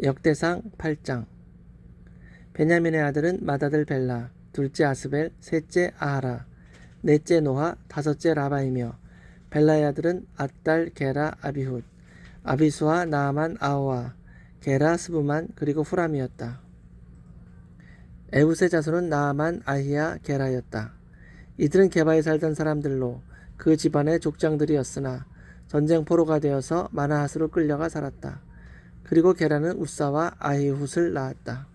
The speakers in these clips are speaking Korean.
역대상 8장. 베냐민의 아들은 맏아들 벨라, 둘째 아스벨, 셋째 아하라, 넷째 노하, 다섯째 라바이며, 벨라의 아들은 앗달, 게라, 아비훗, 아비수와 나아만, 아호와, 게라, 스부만, 그리고 후람이었다. 에훗의 자손은 나아만, 아히야, 게라였다. 이들은 게바에 살던 사람들로 그 집안의 족장들이었으나 전쟁포로가 되어서 마나핫으로 끌려가 살았다. 그리고 게라는 우사와 아히훗을 낳았다.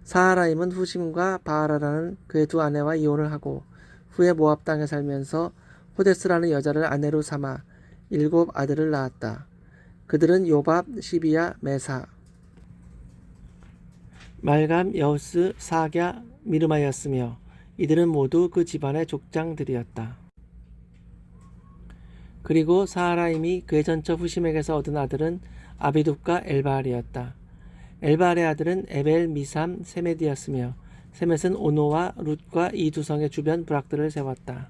사하라임은 후심과 바하라라는 그의 두 아내와 이혼을 하고 후에 모압 땅에 살면서 호데스라는 여자를 아내로 삼아 7 아들을 낳았다. 그들은 요밥, 시비야, 메사, 말감, 여우스, 사갸, 미르마였으며 이들은 모두 그 집안의 족장들이었다. 그리고 사하라임이 그의 전처 후심에게서 얻은 아들은 아비둡과 엘바알이었다. 엘바알의 아들은 에벨, 미삼, 세메디였으며 세мет은 오노와 룻과 이 두 성의 주변 부락들을 세웠다.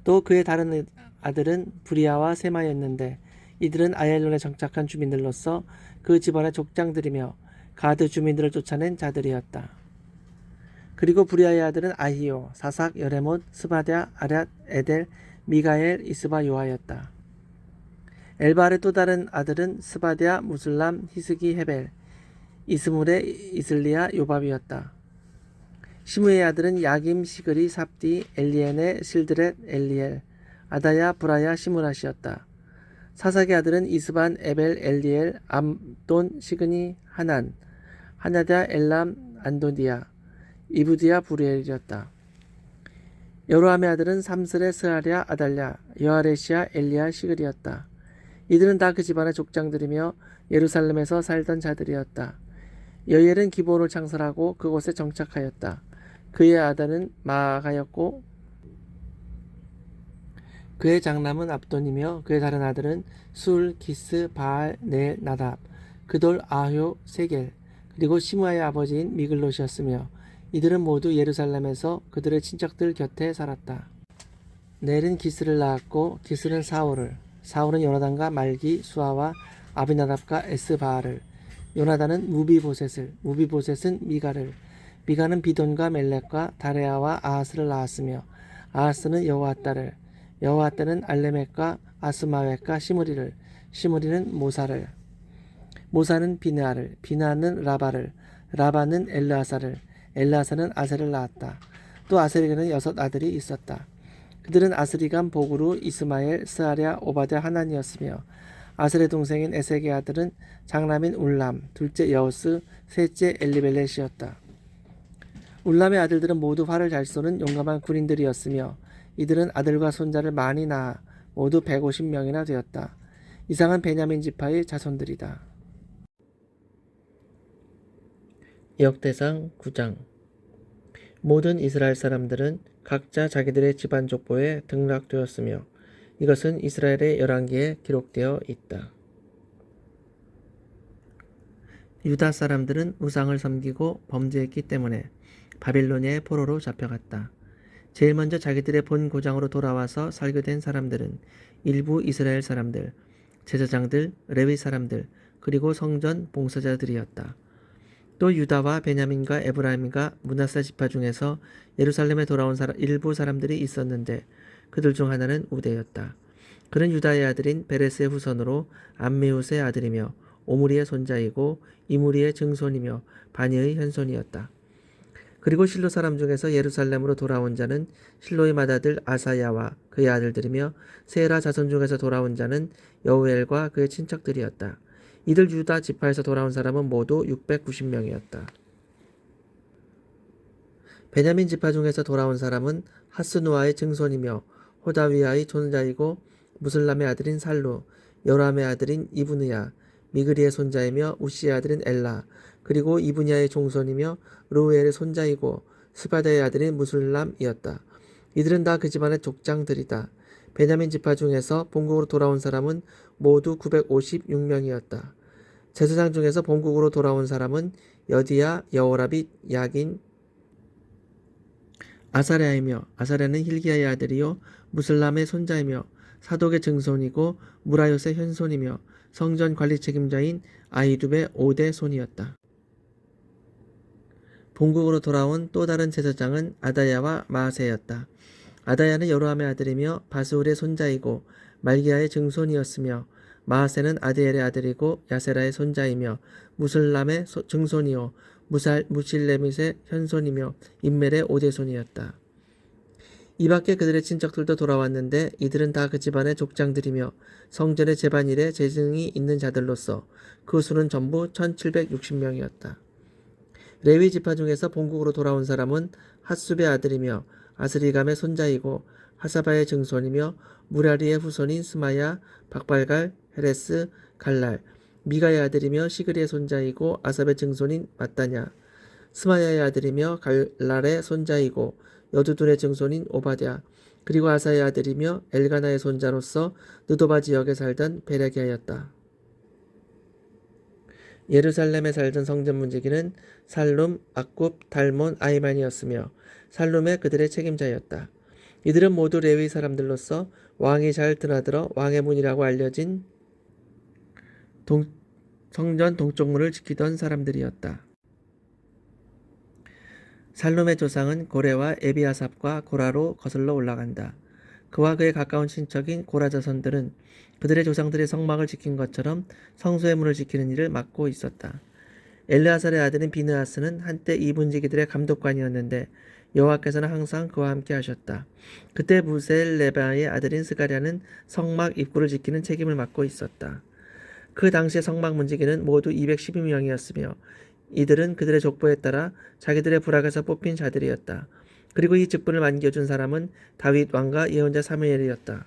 또 그의 다른 아들은 브리아와 세마였는데 이들은 아얄론에 정착한 주민들로서 그 집안의 족장들이며 가드 주민들을 쫓아낸 자들이었다. 그리고 브리아의 아들은 아히요, 사삭, 여레못, 스바랴, 아랏, 에델, 미가엘, 이스바, 요하였다. 엘바알의 또 다른 아들은 스바랴, 무슬람, 히스기, 헤벨, 이스물의 이슬리아, 요밥이었다. 시므의 아들은 야김, 시그리, 삽디, 엘리엔의 실드렛, 엘리엘, 아다야, 브라야, 시므라시였다. 사삭의 아들은 이스반, 에벨, 엘리엘, 암돈, 시그니, 하난, 하나다, 엘람, 안도디아, 이브디아, 부리엘이었다. 여로함의 아들은 삼슬의 스하랴, 아달랴, 여아레시아, 엘리야, 시글이었다. 이들은 다 그 집안의 족장들이며 예루살렘에서 살던 자들이었다. 여엘은 기브온을 창설하고 그곳에 정착하였다. 그의 아들은 마아가였고 그의 장남은 압돈이며 그의 다른 아들은 술, 기스, 바알, 넬, 나답, 그돌, 아효, 세겔, 그리고 시므아의 아버지인 미글롯이었으며 이들은 모두 예루살렘에서 그들의 친척들 곁에 살았다. 넬은 기스를 낳았고 기스는 사울을, 사울은 요나단과 말기, 수아와 아비나답과 에스바알을, 요나단은 무비보셋을, 무비보셋은 미가를, 미가는 비돈과 멜렉과 다레아와 아하스를 낳았으며 아하스는 여호아따를, 여호아따는 알레멕과 아스마웻과 시므리를, 시므리는 모사를, 모사는 비느아를, 비느아는 라바를, 라바는 엘르아사를, 엘르아사는 아셀을 낳았다. 또 아셀에게는 6 아들이 있었다. 그들은 아스리감, 보그루, 이스마엘, 스하랴, 오바댜, 하난이었으며 아셀의 동생인 에색의 아들은 장남인 울람, 둘째 여우스, 셋째 엘리벨렛이었다. 울람의 아들들은 모두 활을 잘 쏘는 용감한 군인들이었으며 이들은 아들과 손자를 많이 낳아 모두 150명이나 되었다. 이상은 베냐민 지파의 자손들이다. 역대상 9장. 모든 이스라엘 사람들은 각자 자기들의 집안 족보에 등락되었으며 이것은 이스라엘의 열왕기에 기록되어 있다. 유다 사람들은 우상을 섬기고 범죄했기 때문에 바빌로니아의 포로로 잡혀갔다. 제일 먼저 자기들의 본 고장으로 돌아와서 살게 된 사람들은 일부 이스라엘 사람들, 제사장들, 레위 사람들, 그리고 성전 봉사자들이었다. 또 유다와 베냐민과 에브라임과 므낫세 지파 중에서 예루살렘에 돌아온 일부 사람들이 있었는데 그들 중 하나는 우대였다. 그는 유다의 아들인 베레스의 후손으로 암미훗의 아들이며 오므리의 손자이고 이므리의 증손이며 바니의 현손이었다. 그리고 실로 사람 중에서 예루살렘으로 돌아온 자는 실로의 맏아들 아사야와 그의 아들들이며 세라 자손 중에서 돌아온 자는 여우엘과 그의 친척들이었다. 이들 유다 지파에서 돌아온 사람은 모두 690명이었다. 베냐민 지파 중에서 돌아온 사람은 하스누아의 증손이며 호다위아의 손자이고 무슬람의 아들인 살루, 여람의 아들인 이브느야, 미그리의 손자이며 우시의 아들인 엘라, 그리고 이브냐의 종손이며 루엘의 손자이고 스바다의 아들인 무슬람이었다. 이들은 다 그 집안의 족장들이다. 베냐민 지파 중에서 본국으로 돌아온 사람은 모두 956명이었다. 제사장 중에서 본국으로 돌아온 사람은 여디야, 여호라빗, 야긴, 아사랴이며 아사랴는 힐기야의 아들이요 무슬람의 손자이며 사독의 증손이고 무라요의 현손이며 성전 관리 책임자인 아히두베 5대 손이었다. 본국으로 돌아온 또 다른 제사장은 아다야와 마아세였다. 아다야는 여로함의 아들이며 바스울의 손자이고 말기야의 증손이었으며 마아세는 아디엘의 아들이고 야세라의 손자이며 무슬람의 증손이요 무실레밋의 현손이며 임멜의 5대 손이었다. 이 밖에 그들의 친척들도 돌아왔는데 이들은 다 그 집안의 족장들이며 성전의 제반일에 재능이 있는 자들로서 그 수는 전부 1760명이었다. 레위 지파 중에서 본국으로 돌아온 사람은 핫숲의 아들이며 아스리감의 손자이고 하사바의 증손이며 무라리의 후손인 스마야, 박발갈, 헤레스, 갈랄, 미가의 아들이며 시그리의 손자이고 아삽의 증손인 마따냐, 스마야의 아들이며 갈랄의 손자이고 여두둔의 증손인 오바댜, 그리고 아사의 아들이며 엘가나의 손자로서 느도바 지역에 살던 베레게였다. 예루살렘에 살던 성전 문지기는 살룸, 악굽, 달몬, 아히만이었으며 살룸의 그들의 책임자였다. 이들은 모두 레위 사람들로서 왕이 잘 드나들어 왕의 문이라고 알려진 성전 동쪽문을 지키던 사람들이었다. 살룸의 조상은 고레와 에비아삽과 고라로 거슬러 올라간다. 그와 그의 가까운 친척인 고라 자손들은 그들의 조상들의 성막을 지킨 것처럼 성소의 문을 지키는 일을 맡고 있었다. 엘르아살의 아들인 비느하스는 한때 이 문지기들의 감독관이었는데 여호와께서는 항상 그와 함께 하셨다. 그때 부셀 레바의 아들인 스가랴는 성막 입구를 지키는 책임을 맡고 있었다. 그 당시의 성막 문지기는 모두 212명이었으며 이들은 그들의 족보에 따라 자기들의 부락에서 뽑힌 자들이었다. 그리고 이 직분을 맡겨준 사람은 다윗 왕과 예언자 사무엘이었다.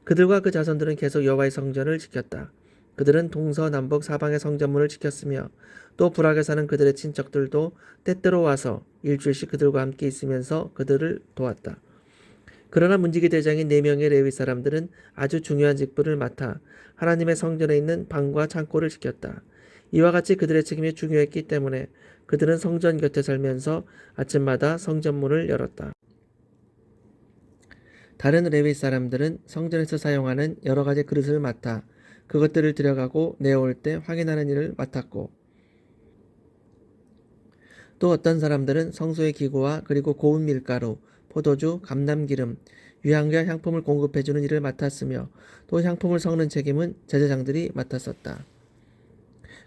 그들과 그 자손들은 계속 여호와의 성전을 지켰다. 그들은 동서남북 사방의 성전문을 지켰으며 또 부락에 사는 그들의 친척들도 때때로 와서 일주일씩 그들과 함께 있으면서 그들을 도왔다. 그러나 문지기 대장인 4명의 레위 사람들은 아주 중요한 직분을 맡아 하나님의 성전에 있는 방과 창고를 지켰다. 이와 같이 그들의 책임이 중요했기 때문에 그들은 성전 곁에 살면서 아침마다 성전문을 열었다. 다른 레위 사람들은 성전에서 사용하는 여러 가지 그릇을 맡아 그것들을 들여가고 내어올 때 확인하는 일을 맡았고, 또 어떤 사람들은 성소의 기구와 그리고 고운 밀가루, 포도주, 감람기름, 유향과 향품을 공급해주는 일을 맡았으며 또 향품을 섞는 책임은 제사장들이 맡았었다.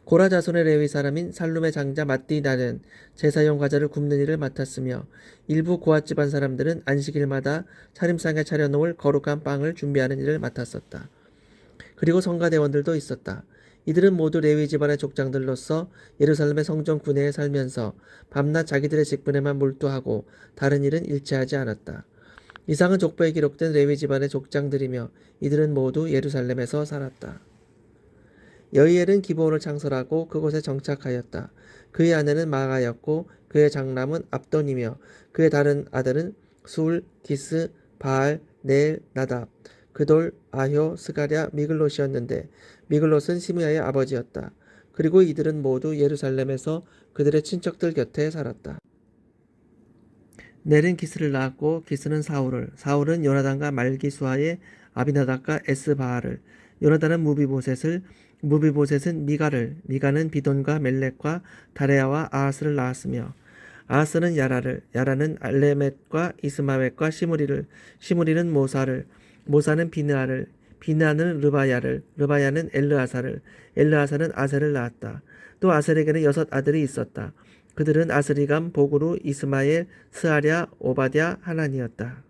고라 자손의 레위 사람인 살룸의 장자 마띠나는 제사용 과자를 굽는 일을 맡았으며 일부 고앗 집안 사람들은 안식일마다 차림상에 차려놓을 거룩한 빵을 준비하는 일을 맡았었다. 그리고 성가대원들도 있었다. 이들은 모두 레위 집안의 족장들로서 예루살렘의 성전 구내에 살면서 밤낮 자기들의 직분에만 몰두하고 다른 일은 일치하지 않았다. 이상은 족보에 기록된 레위 집안의 족장들이며 이들은 모두 예루살렘에서 살았다. 여이엘은 기브온을 창설하고 그곳에 정착하였다. 그의 아내는 마아였고 그의 장남은 압돈이며 그의 다른 아들은 술, 기스, 바알, 넬, 나답, 그돌, 아효, 스가랴, 미글롯이었는데 미글롯은 시므야의 아버지였다. 그리고 이들은 모두 예루살렘에서 그들의 친척들 곁에 살았다. 넬은 기스를 낳았고 기스는 사울을, 사울은 요나단과 말기수아의 아비나답과 에스바알을, 요나단은 무비보셋을, 무비보셋은 미가를, 미가는 비돈과 멜렉과 다레아와 아하스를 낳았으며 아하스는 야라를, 야라는 알레멧과 이스마웻과 시므리를, 시므리는 모사를, 모사는 비느아를, 비느아는 르바야를, 르바야는 엘르아사를, 엘르아사는 아셀을 낳았다. 또 아셀에게는 6 아들이 있었다. 그들은 아스리감, 보그루, 이스마엘, 스아랴, 오바댜, 하난이었다.